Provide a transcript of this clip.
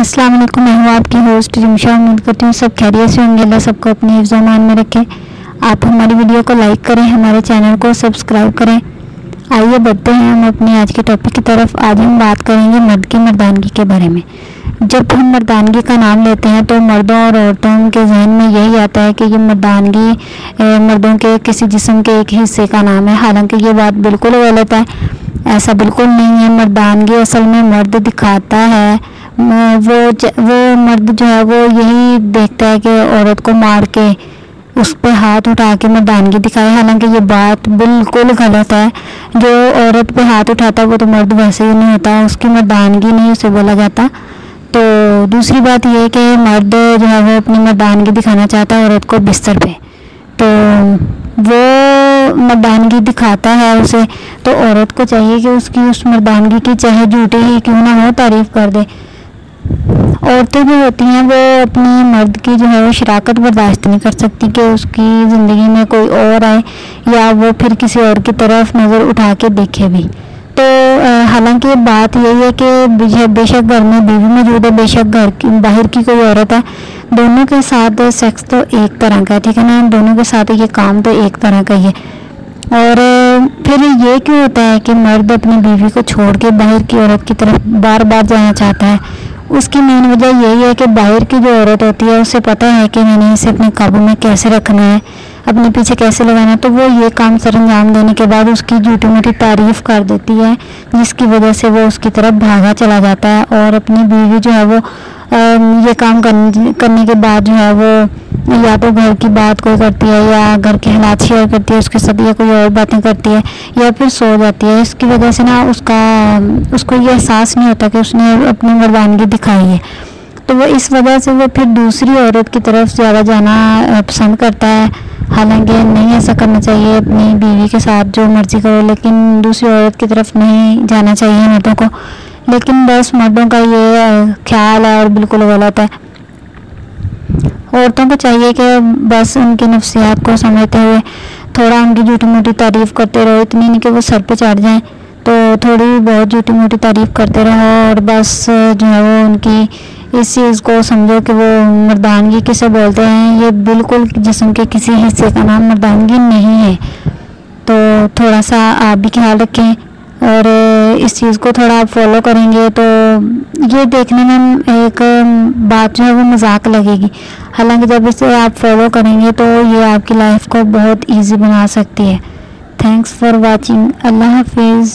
अस्सलाम वालेकुम। मैं हूँ आपकी होस्ट रिमशा। उम्मीद करती हूँ सब खैरियत से होंगे। अल्लाह सबको अपने हिफ्ज़-ओ-अमान में रखे। आप हमारी वीडियो को लाइक करें, हमारे चैनल को सब्सक्राइब करें। आइए बढ़ते हैं हम अपने आज के टॉपिक की तरफ। आज हम बात करेंगे मर्द की मर्दानगी के बारे में। जब हम मर्दानगी का नाम लेते हैं तो मर्दों और औरतों के जहन में यही आता है कि ये मर्दानगी मर्दों के किसी जिस्म के एक हिस्से का नाम है। हालांकि ये बात बिल्कुल गलत है। ऐसा बिल्कुल नहीं है। मर्दानगी असल में मर्द दिखाता है। वो मर्द जो है वो यही देखता है कि औरत को मार के उस पर हाथ उठा के मर्दानगी दिखाए। हालांकि ये बात बिल्कुल गलत है। जो औरत पे हाथ उठाता है वो तो मर्द वैसे ही नहीं होता, उसकी मर्दानगी नहीं उसे बोला जाता। तो दूसरी बात ये है कि मर्द जो है वो अपनी मर्दानगी दिखाना चाहता है औरत को बिस्तर पे, तो वो मर्दानगी दिखाता है उसे। तो औरत को चाहिए कि उसकी उस मर्दानगी की चाहे झूठी ही क्यों ना हो तारीफ़ कर दे। औरतें भी होती हैं वो अपनी मर्द की जो है वो शराकत बर्दाश्त नहीं कर सकती कि उसकी ज़िंदगी में कोई और आए या वो फिर किसी और की तरफ नज़र उठा के देखे भी। तो हालांकि बात यही है कि बेशक घर में बीवी मौजूद है, बेशक घर की बाहर की कोई औरत है, दोनों के साथ सेक्स तो एक तरह का है, ठीक है ना। दोनों के साथ ये काम तो एक तरह का ही है। और फिर ये क्यों होता है कि मर्द अपनी बीवी को छोड़ के बाहर की औरत की तरफ बार बार जाना चाहता है? उसकी मेन वजह यही है कि बाहर की जो औरत होती है उसे पता है कि मैंने इसे अपने काबू में कैसे रखना है, अपने पीछे कैसे लगाना है। तो वो ये काम सरंजाम देने के बाद उसकी झूठी मूठी तारीफ़ कर देती है, जिसकी वजह से वो उसकी तरफ भागा चला जाता है। और अपनी बीवी जो है वो ये काम करने के बाद जो है वो या तो घर की बात कोई करती है या घर के हालात शेयर करती है उसके साथ, या कोई और बातें करती है या फिर सो जाती है। इसकी वजह से ना उसको ये एहसास नहीं होता कि उसने अपनी मर्दानगी दिखाई है। तो वो इस वजह से वो फिर दूसरी औरत की तरफ ज़्यादा जाना पसंद करता है। हालांकि नहीं ऐसा करना चाहिए, अपनी बीवी के साथ जो मर्ज़ी करो, लेकिन दूसरी औरत की तरफ नहीं जाना चाहिए मर्दों को। लेकिन बस मर्दों का ये ख्याल है और बिल्कुल गलत है। औरतों को चाहिए कि बस उनकी नफ्सियात को समझते हुए थोड़ा उनकी झूठी मोटी तारीफ़ करते रहो। इतनी नहीं कि वो सर पे चढ़ जाएं, तो थोड़ी बहुत झूठी मोटी तारीफ़ करते रहो। और बस जो है वो उनकी इस चीज़ को समझो कि वो मर्दानगी किसे बोलते हैं। ये बिल्कुल जिस्म के किसी हिस्से का नाम मर्दानगी नहीं है। तो थोड़ा सा आप भी ख्याल रखें और इस चीज़ को थोड़ा आप फॉलो करेंगे तो ये देखने में एक बात जो है वो मजाक लगेगी। हालांकि जब इसे आप फॉलो करेंगे तो ये आपकी लाइफ को बहुत इजी बना सकती है। Thanks for watching. अल्लाह हाफिज़।